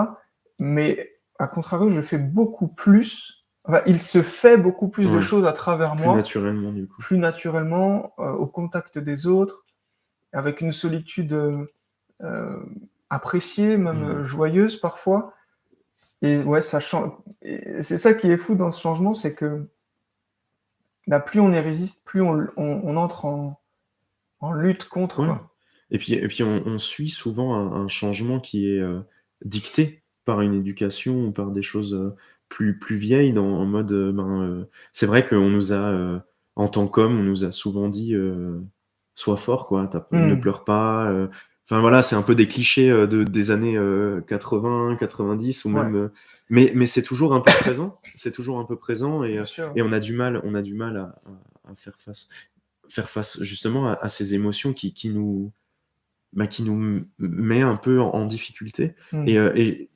Mais, à contrario, je fais beaucoup plus. Enfin, il se fait beaucoup plus de choses à travers moi. Plus naturellement, du coup. Plus naturellement, au contact des autres, avec une solitude appréciée, même joyeuse parfois. Et ouais, ça change. Et c'est ça qui est fou dans ce changement, c'est que plus on y résiste, plus on entre en lutte contre. Ouais. Quoi. Et puis on suit souvent un changement qui est dicté par une éducation ou par des choses plus vieilles, en mode c'est vrai qu'on nous a, en tant qu'homme, on nous a souvent dit sois fort, quoi, ne pleure pas. Enfin voilà, c'est un peu des clichés des années 80, 90 ou même. Mais c'est toujours un peu présent. C'est toujours un peu présent et on a du mal à faire face justement à ces émotions qui nous met un peu en difficulté. Et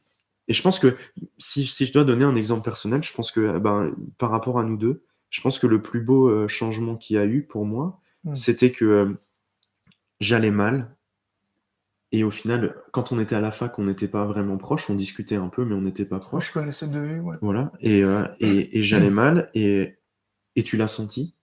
je pense que si je dois donner un exemple personnel, je pense que par rapport à nous deux, je pense que le plus beau changement qu'il y a eu pour moi, c'était que j'allais mal. Et au final, quand on était à la fac, on n'était pas vraiment proches, on discutait un peu, mais on n'était pas proches. Je connaissais de vue, ouais. Voilà. Et j'allais mal, et tu l'as senti.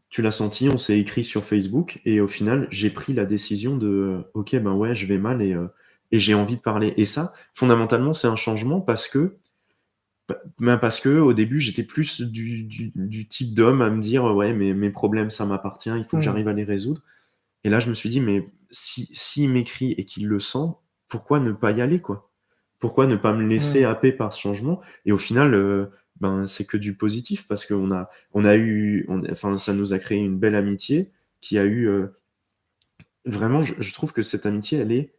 Tu l'as senti, on s'est écrit sur Facebook, et au final, j'ai pris la décision de ok, ben ouais, je vais mal et j'ai envie de parler. Et ça, fondamentalement, c'est un changement parce que au début, j'étais plus du type d'homme à me dire ouais, mais mes problèmes, ça m'appartient, il faut que j'arrive à les résoudre. Et là, je me suis dit, mais s'il m'écrit et qu'il le sent, pourquoi ne pas y aller, quoi? Pourquoi ne pas me laisser happer par ce changement? Et au final, c'est que du positif parce qu'on a eu, enfin, ça nous a créé une belle amitié qui a eu vraiment, je trouve que cette amitié, elle est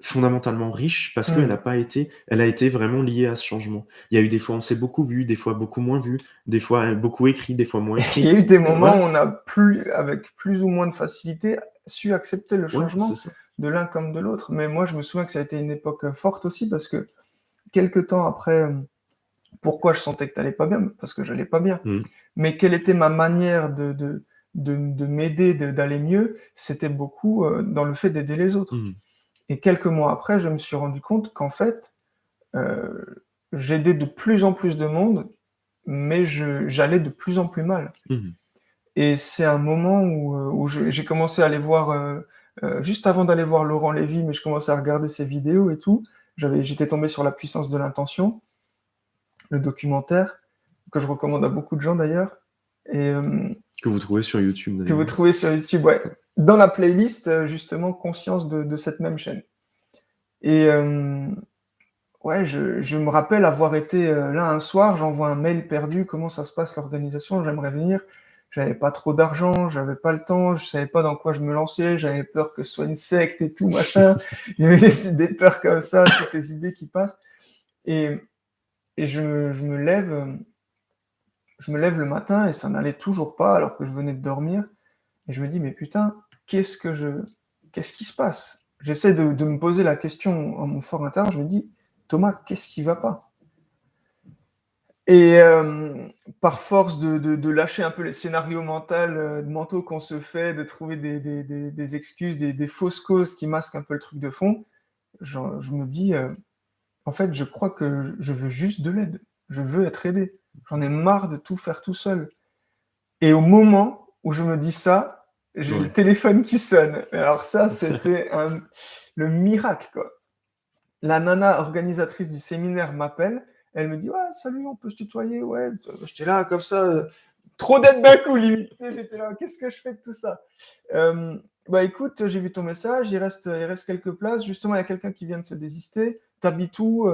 fondamentalement riche parce qu'elle elle a été vraiment liée à ce changement. Il y a eu des fois, on s'est beaucoup vu, des fois beaucoup moins vu, des fois beaucoup écrit, des fois moins écrit. Il y a eu des moments où on a avec plus ou moins de facilité, su accepter le changement de l'un comme de l'autre. Mais moi, je me souviens que ça a été une époque forte aussi parce que quelques temps après, pourquoi je sentais que tu n'allais pas bien? Parce que j'allais pas bien. Mais quelle était ma manière de m'aider, d'aller mieux? C'était beaucoup dans le fait d'aider les autres. Et quelques mois après, je me suis rendu compte qu'en fait, j'aidais de plus en plus de monde, mais j'allais de plus en plus mal. Et c'est un moment où j'ai commencé à aller voir, juste avant d'aller voir Laurent Lévy, mais je commençais à regarder ses vidéos et tout. J'étais tombé sur La puissance de l'intention, le documentaire, que je recommande à beaucoup de gens d'ailleurs. Et, que vous trouvez sur YouTube d'ailleurs. Que vous trouvez sur YouTube, ouais. Dans la playlist, justement, Conscience de cette même chaîne. Et ouais, je me rappelle avoir été là un soir, j'envoie un mail perdu, comment ça se passe l'organisation, j'aimerais venir. J'avais pas trop d'argent, j'avais pas le temps, je savais pas dans quoi je me lançais, j'avais peur que ce soit une secte et tout, machin. Il y avait des peurs comme ça, toutes les idées qui passent. Et je me lève le matin et ça n'allait toujours pas alors que je venais de dormir. Et je me dis, mais putain, qu'est-ce qui se passe? J'essaie de me poser la question à mon fort intérieur, je me dis, Thomas, qu'est-ce qui va pas? Et par force de lâcher un peu les scénarios mentaux qu'on se fait, de trouver des excuses, des fausses causes qui masquent un peu le truc de fond, je me dis, en fait, je crois que je veux juste de l'aide. Je veux être aidé. J'en ai marre de tout faire tout seul. Et au moment où je me dis ça, j'ai le téléphone qui sonne. Alors ça, c'était le miracle, quoi. La nana organisatrice du séminaire m'appelle. Elle me dit, ouais, salut, on peut se tutoyer, ouais. J'étais là, comme ça, trop d'aide d'un coup, limite. Tu sais, j'étais là, qu'est-ce que je fais de tout ça? Bah écoute, j'ai vu ton message, il reste quelques places. Justement, il y a quelqu'un qui vient de se désister. T'habites où?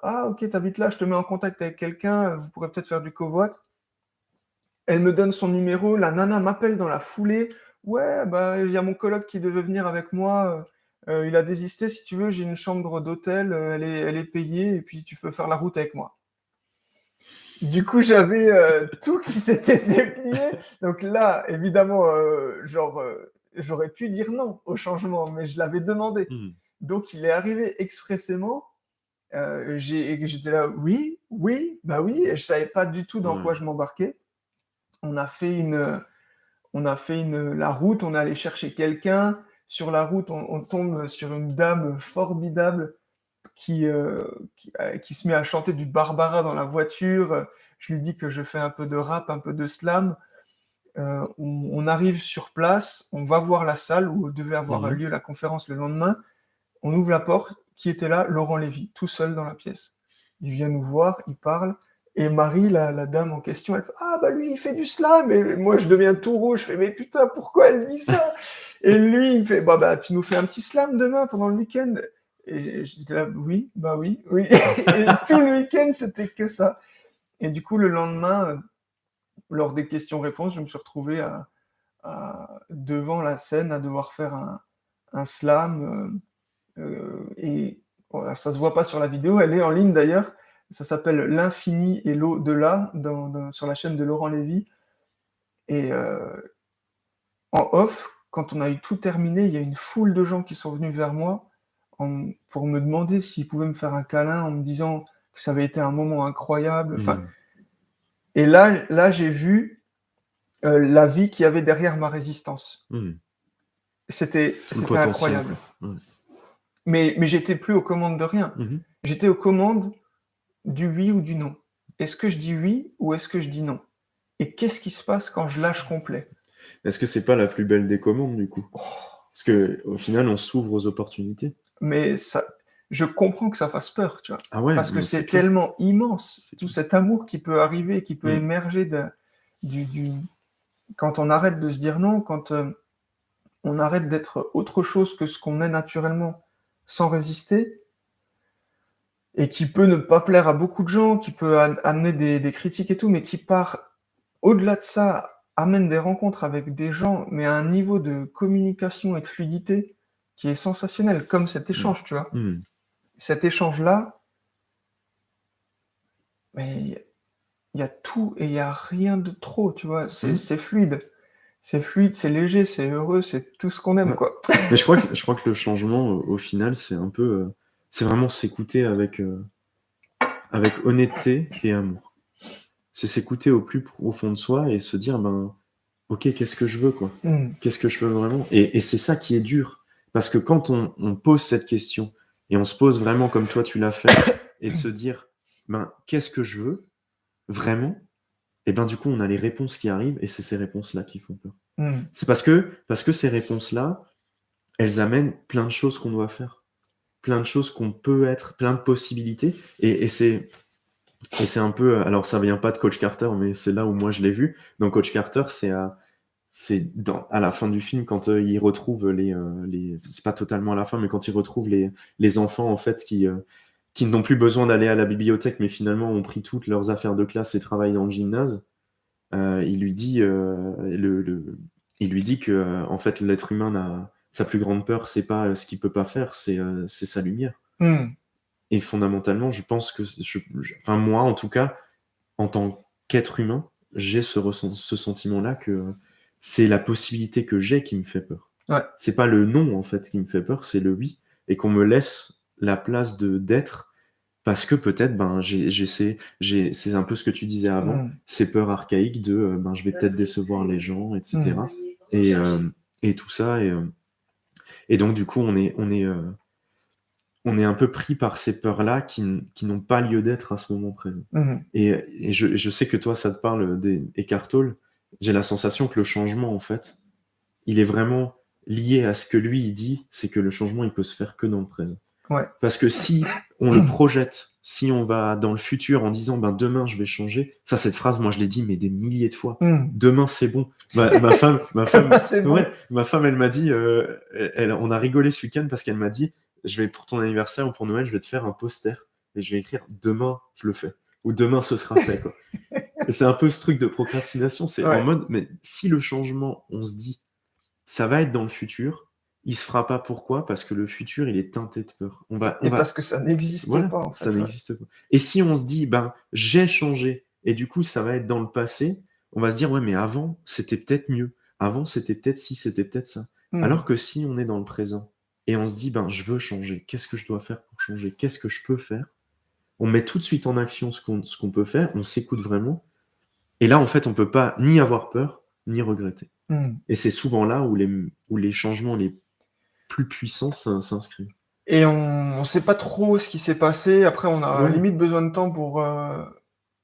Ah, ok, t'habites là, je te mets en contact avec quelqu'un, vous pourrez peut-être faire du covoit. Elle me donne son numéro, la nana m'appelle dans la foulée. Ouais, bah il y a mon coloc qui devait venir avec moi. Il a désisté, si tu veux, j'ai une chambre d'hôtel, elle est payée, et puis tu peux faire la route avec moi. Du coup, j'avais tout qui s'était déplié. Donc là, évidemment, j'aurais pu dire non au changement, mais je l'avais demandé. Donc, il est arrivé expressément. J'étais là, oui, bah oui, et je ne savais pas du tout dans quoi je m'embarquais. On a fait la route, on est allé chercher quelqu'un. Sur la route, on tombe sur une dame formidable qui se met à chanter du Barbara dans la voiture. Je lui dis que je fais un peu de rap, un peu de slam. On arrive sur place, on va voir la salle où devait avoir lieu la conférence le lendemain. On ouvre la porte, qui était là? Laurent Lévy, tout seul dans la pièce. Il vient nous voir, il parle. Et Marie, la dame en question, elle fait « Ah, bah lui, il fait du slam !» Et moi, je deviens tout rouge. Je fais « Mais putain, pourquoi elle dit ça ?» Et lui, il me fait « Bah, tu nous fais un petit slam demain, pendant le week-end ?» Et je dis là « Oui, bah oui. » Et tout le week-end, c'était que ça. Et du coup, le lendemain, lors des questions-réponses, je me suis retrouvé devant la scène à devoir faire un slam. Et bon, ça se voit pas sur la vidéo, elle est en ligne d'ailleurs. Ça s'appelle L'infini et l'au-delà sur la chaîne de Laurent Lévy. Et en off, quand on a eu tout terminé, il y a une foule de gens qui sont venus vers moi pour me demander s'ils pouvaient me faire un câlin en me disant que ça avait été un moment incroyable. Et là, j'ai vu la vie qu'il y avait derrière ma résistance. C'était incroyable. Mais j'étais plus aux commandes de rien. J'étais aux commandes du oui ou du non. Est-ce que je dis oui ou est-ce que je dis non? Et qu'est-ce qui se passe quand je lâche complet? Est-ce que c'est pas la plus belle des commandes, du coup? Parce qu'au final, on s'ouvre aux opportunités. Mais je comprends que ça fasse peur, tu vois. Ah ouais, parce que c'est tellement immense, tout cet amour qui peut arriver, qui peut émerger quand on arrête de se dire non, quand on arrête d'être autre chose que ce qu'on est naturellement, sans résister, et qui peut ne pas plaire à beaucoup de gens, qui peut amener des critiques et tout, mais qui part au-delà de ça, amène des rencontres avec des gens, mais à un niveau de communication et de fluidité qui est sensationnel, comme cet échange, tu vois. Cet échange-là, mais il y a tout et il n'y a rien de trop, tu vois. C'est fluide. C'est fluide, c'est léger, c'est heureux, c'est tout ce qu'on aime, quoi. Mais je crois que le changement, au final, c'est un peu... c'est vraiment s'écouter avec honnêteté et amour. C'est s'écouter au plus profond de soi et se dire, ok, qu'est-ce que je veux, quoi? Qu'est-ce que je veux vraiment? Et c'est ça qui est dur. Parce que quand on pose cette question, et on se pose vraiment comme toi tu l'as fait, et de se dire, qu'est-ce que je veux vraiment? Et du coup, on a les réponses qui arrivent, et c'est ces réponses-là qui font peur. C'est parce que ces réponses-là, elles amènent plein de choses qu'on doit faire. Plein de choses qu'on peut être, plein de possibilités. Et c'est un peu... Alors, ça vient pas de Coach Carter, mais c'est là où moi je l'ai vu. Donc, Coach Carter, c'est à la fin du film, quand il retrouve c'est pas totalement à la fin, mais quand il retrouve les enfants, en fait, qui n'ont plus besoin d'aller à la bibliothèque, mais finalement ont pris toutes leurs affaires de classe et travaillent dans le gymnase, il lui dit que en fait l'être humain sa plus grande peur, c'est pas ce qu'il peut pas faire, c'est sa lumière. Et fondamentalement, je pense que enfin moi en tout cas, en tant qu'être humain, j'ai ce sentiment-là que c'est la possibilité que j'ai qui me fait peur. Ouais. C'est pas le non en fait qui me fait peur, c'est le oui, et qu'on me laisse la place d'être. Parce que peut-être, c'est un peu ce que tu disais avant, ces peurs archaïques de je vais peut-être décevoir les gens, etc. Et tout ça. Et donc, du coup, on est un peu pris par ces peurs-là qui n'ont pas lieu d'être à ce moment présent. Et je sais que toi, ça te parle des Eckhart Tolle. J'ai la sensation que le changement, en fait, il est vraiment lié à ce que lui, il dit, c'est que le changement, il peut se faire que dans le présent. Ouais. Parce que si on le projette, si on va dans le futur en disant demain je vais changer, cette phrase, moi je l'ai dit mais des milliers de fois. Demain c'est bon. Ma femme, ma femme, elle m'a dit, on a rigolé ce week-end parce qu'elle m'a dit, je vais pour ton anniversaire ou pour Noël, je vais te faire un poster et je vais écrire demain je le fais ou demain ce sera fait, quoi. Et c'est un peu ce truc de procrastination, c'est en mode, mais si le changement, on se dit ça va être dans le futur, il se fera pas. Pourquoi? Parce que le futur, il est teinté de peur. Parce que ça n'existe pas, en fait. Ça n'existe pas. Et si on se dit, j'ai changé, et du coup, ça va être dans le passé, on va se dire, ouais, mais avant, c'était peut-être mieux. Avant, c'était peut-être ci, c'était peut-être ça. Alors que si on est dans le présent, et on se dit, je veux changer, qu'est-ce que je dois faire pour changer? Qu'est-ce que je peux faire? On met tout de suite en action ce qu'on peut faire, on s'écoute vraiment. Et là, en fait, on peut pas ni avoir peur, ni regretter. Et c'est souvent là où les changements les plus puissants s'inscrivent. Et on sait pas trop ce qui s'est passé. Après, on a limite besoin de temps pour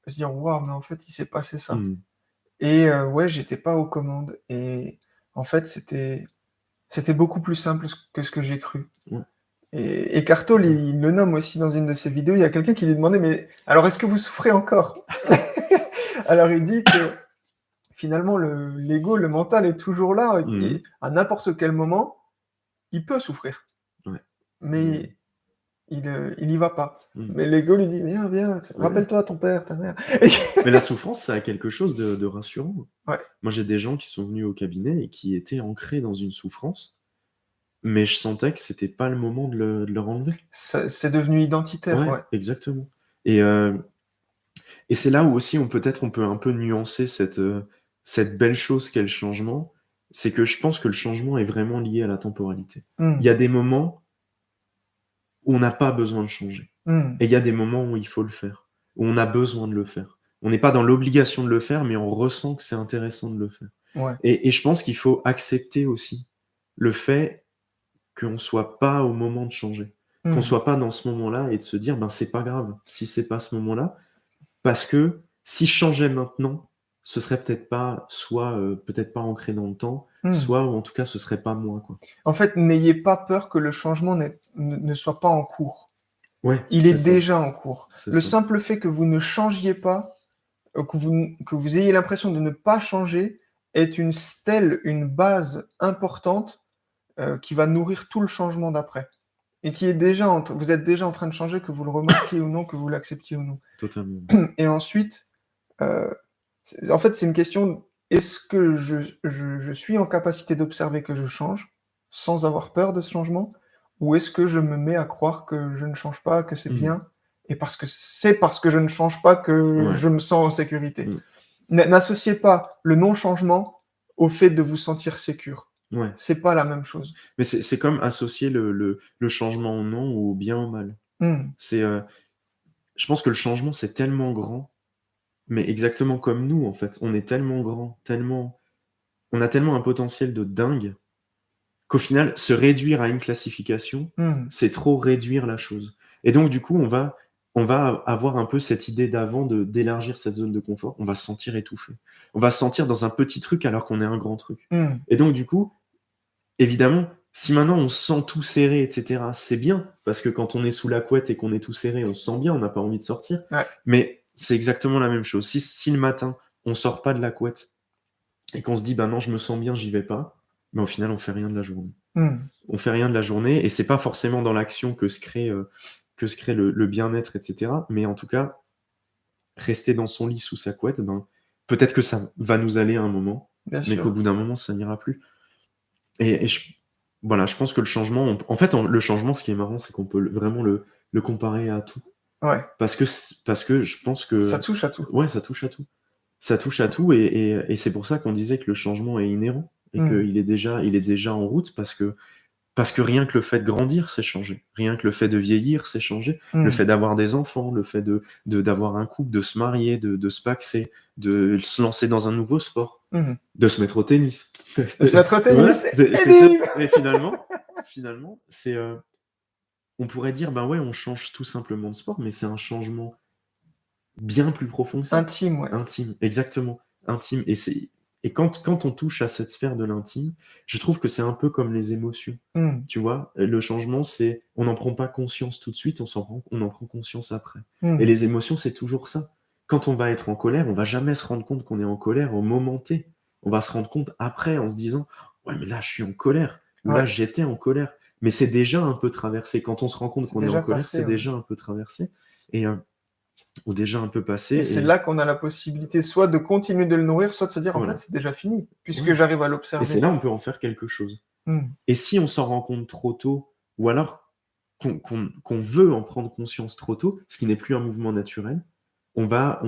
se dire, waouh, mais en fait, il s'est passé ça. Et j'étais pas aux commandes. Et en fait, c'était beaucoup plus simple que ce que j'ai cru. Et Eckhart Tolle, il le nomme aussi dans une de ses vidéos. Il y a quelqu'un qui lui demandait, mais alors, est-ce que vous souffrez encore? Alors, il dit que finalement, l'ego, le mental est toujours là. Et à n'importe quel moment, il peut souffrir. Mais il y va pas. Mais l'ego lui dit, viens, rappelle-toi ton père, ta mère. Mais la souffrance, ça a quelque chose de rassurant. Moi, j'ai des gens qui sont venus au cabinet et qui étaient ancrés dans une souffrance, mais je sentais que c'était pas le moment de leur enlever. C'est devenu identitaire, exactement. Et c'est là où aussi on peut un peu nuancer cette belle chose qu'est le changement. C'est que je pense que le changement est vraiment lié à la temporalité. Il y a des moments où on n'a pas besoin de changer. Et il y a des moments où il faut le faire, où on a besoin de le faire. On n'est pas dans l'obligation de le faire, mais on ressent que c'est intéressant de le faire. Et je pense qu'il faut accepter aussi le fait qu'on ne soit pas au moment de changer, qu'on ne soit pas dans ce moment-là et de se dire, c'est pas grave si c'est pas ce moment-là, parce que si je changeais maintenant, ce serait peut-être pas, soit peut-être pas ancré dans le temps, soit, ou en tout cas, ce serait pas moi, quoi. En fait, n'ayez pas peur que le changement ne soit pas en cours. Il est déjà en cours. Le simple fait que vous ne changiez pas, que vous ayez l'impression de ne pas changer, est une stèle, une base importante qui va nourrir tout le changement d'après. Et qui est vous êtes déjà en train de changer, que vous le remarquiez ou non, que vous l'acceptiez ou non. Totalement. Et ensuite, en fait, c'est une question, est-ce que je suis en capacité d'observer que je change? sans avoir peur de ce changement? Ou est-ce que je me mets à croire que je ne change pas, que c'est bien, et parce que je ne change pas que Ouais. je me sens en sécurité? Mmh. N'associez pas le non-changement au fait de vous sentir sécure. Ouais. C'est pas la même chose. Mais c'est comme associer le changement au non ou au bien au mal. Mmh. C'est, je pense que le changement, c'est tellement grand, mais exactement comme nous, en fait. On est tellement grand, on a tellement un potentiel de dingue qu'au final, se réduire à une classification, Mmh. c'est trop réduire la chose. Et donc, du coup, on va avoir un peu cette idée d'avant d'élargir cette zone de confort. On va se sentir étouffé. On va se sentir dans un petit truc alors qu'on est un grand truc. Mmh. Et donc, du coup, évidemment, si maintenant on se sent tout serré, etc., c'est bien, parce que quand on est sous la couette et qu'on est tout serré, on se sent bien, on n'a pas envie de sortir. Ouais. Mais c'est exactement la même chose. Si le matin, on sort pas de la couette et qu'on se dit, bah non, je me sens bien, j'y vais pas, mais au final, on fait rien de la journée. Mmh. On fait rien de la journée, et c'est pas forcément dans l'action que se crée le bien-être, etc. Mais en tout cas, rester dans son lit sous sa couette, ben, peut-être que ça va nous aller à un moment, Bien mais qu'au sûr. bout d'un moment, ça n'ira plus. Et voilà, je pense que le changement, en fait, le changement, ce qui est marrant, c'est qu'on peut vraiment le comparer à tout. Ouais. Parce que je pense que... Ça touche à tout. Ouais, ça touche à tout. Ça touche à tout, et c'est pour ça qu'on disait que le changement est inhérent, et Mmh. qu'il est déjà en route, parce que rien que le fait de grandir, c'est changer. Rien que le fait de vieillir, c'est changer. Le Mmh. fait d'avoir des enfants, le fait d'avoir un couple, de se marier, de se paxer, de se lancer dans un nouveau sport, Mmh. de se mettre au tennis. De se mettre au tennis. Voilà, Et bim. et finalement, c'est, on pourrait dire, ben ouais, on change tout simplement de sport, mais c'est un changement bien plus profond que ça. Intime, ouais. Intime, exactement. Intime. Et quand on touche à cette sphère de l'intime, je trouve que c'est un peu comme les émotions. Mmh. Tu vois, le changement, c'est, on n'en prend pas conscience tout de suite, on en prend conscience après. Et Mmh. les émotions, c'est toujours ça. Quand on va être en colère, on va jamais se rendre compte qu'on est en colère au moment T. On va se rendre compte après, en se disant, ouais, mais là, je suis en colère, ou là, Ouais. j'étais en colère. Mais c'est déjà un peu traversé. Quand on se rend compte C'est qu'on est en déjà colère, passé, c'est ouais. déjà un peu traversé. Et, ou déjà un peu passé. Et c'est là qu'on a la possibilité soit de continuer de le nourrir, soit de se dire, en fait, Voilà. c'est déjà fini, puisque Ouais. j'arrive à Et c'est l'observer. là on peut en faire quelque chose. Mmh. Et si on s'en rend compte trop tôt, ou alors qu'on veut en prendre conscience trop tôt, ce qui n'est plus un mouvement naturel, on va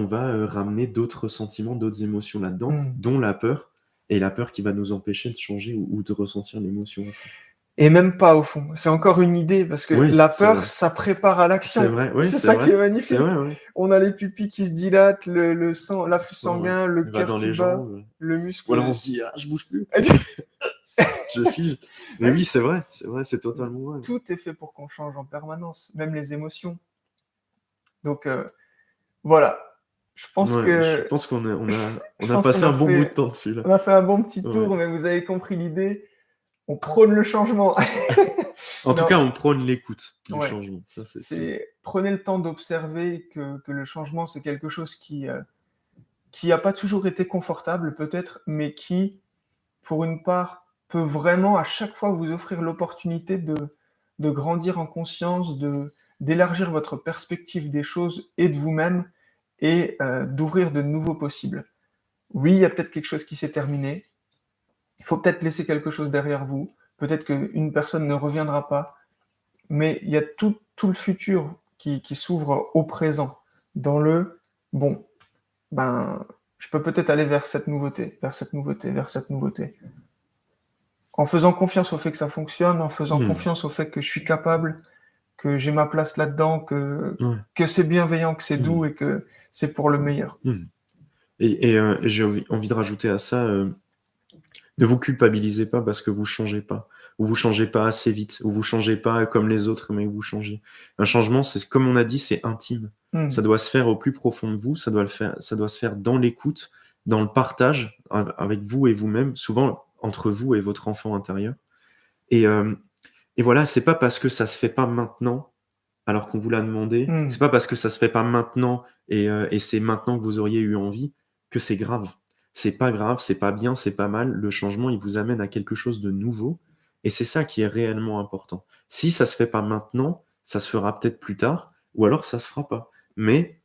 ramener d'autres sentiments, d'autres émotions là-dedans, Mmh. dont la peur, et la peur qui va nous empêcher de changer ou de ressentir l'émotion. Et même pas, au fond. C'est encore une idée, parce que Oui, la c'est peur, vrai. ça prépare à C'est l'action. vrai, oui, C'est c'est ça qui est vrai. magnifique. C'est vrai, oui. On a les pupilles qui se dilatent, le sang, l'afflux Sang, ouais. sanguin, le Il va cœur dans qui les bat, jambes. le Ou muscle. alors on se dit, ah, je bouge plus. Je fige. Mais oui, c'est vrai, c'est totalement vrai. Tout est fait pour qu'on change en permanence, même les émotions. Donc, voilà. Je pense Ouais, je que pense qu'on je a pense qu'on passé un a bon bout de fait temps dessus, là. on a fait un bon petit tour, Ouais. mais vous avez compris l'idée. On prône le changement. En tout Non. cas, on prône l'écoute du Ouais. changement, ça c'est sûr. Prenez le temps d'observer que le changement, c'est quelque chose qui a pas toujours été confortable peut-être, mais qui, pour une part, peut vraiment à chaque fois vous offrir l'opportunité de grandir en conscience, d'élargir votre perspective des choses et de vous-même, et d'ouvrir de nouveaux possibles. Oui, il y a peut-être quelque chose qui s'est terminé. Il faut peut-être laisser quelque chose derrière vous. Peut-être qu'une personne ne reviendra pas, mais il y a tout le futur qui s'ouvre au présent, dans le bon, ben, je peux peut-être aller vers cette nouveauté, vers cette nouveauté, vers cette nouveauté. En faisant confiance au fait que ça fonctionne, en faisant confiance au fait que je suis capable, que j'ai ma place là-dedans, Ouais. que c'est bienveillant, que c'est doux et que c'est pour le meilleur. Et j'ai envie de rajouter à ça, ne vous culpabilisez pas parce que vous changez pas, ou vous changez pas assez vite, ou vous changez pas comme les autres, mais vous changez. Un changement, c'est comme on a dit, c'est intime. Ça doit se faire au plus profond de vous, ça doit se faire dans l'écoute, dans le partage avec vous et vous-même, souvent entre vous et votre enfant intérieur. Et voilà, c'est pas parce que ça se fait pas maintenant, alors qu'on vous l'a demandé, c'est pas parce que ça se fait pas maintenant et c'est maintenant que vous auriez eu envie que c'est grave. C'est pas grave, c'est pas bien, c'est pas mal. Le changement, il vous amène à quelque chose de nouveau, et c'est ça qui est réellement important. Si ça se fait pas maintenant, ça se fera peut-être plus tard, ou alors ça se fera pas. Mais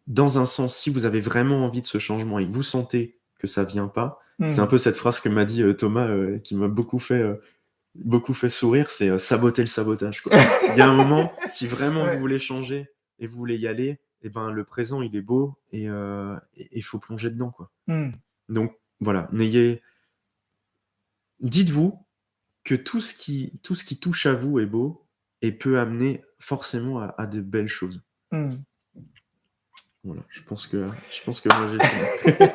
dans un sens, si vous avez vraiment envie de ce changement et que vous sentez que ça vient pas, c'est un peu cette phrase que m'a dit Thomas qui m'a beaucoup fait beaucoup fait sourire, c'est saboter le sabotage, quoi. Il y a un moment, si vraiment Ouais. vous voulez changer et vous voulez y aller, et ben, le présent, il est beau et il faut plonger dedans, quoi. Donc, voilà, dites-vous que tout ce qui touche à vous est beau et peut amener forcément à de belles choses. Voilà, je pense que moi j'ai fini.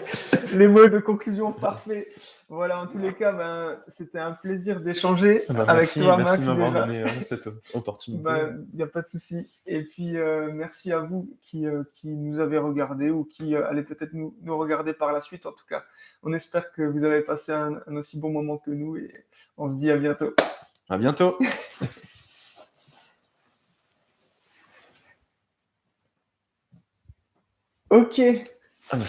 Les mots de conclusion parfaits. Voilà, en tous les cas, c'était un plaisir d'échanger avec merci, toi, merci Max, de m'avoir déjà. donné cette opportunité. Il n'y a pas de souci. Et puis, merci à vous qui nous avez regardé ou qui allez peut-être nous regarder par la suite. En tout cas, on espère que vous avez passé un aussi bon moment que nous et on se dit à bientôt. À bientôt. Ok.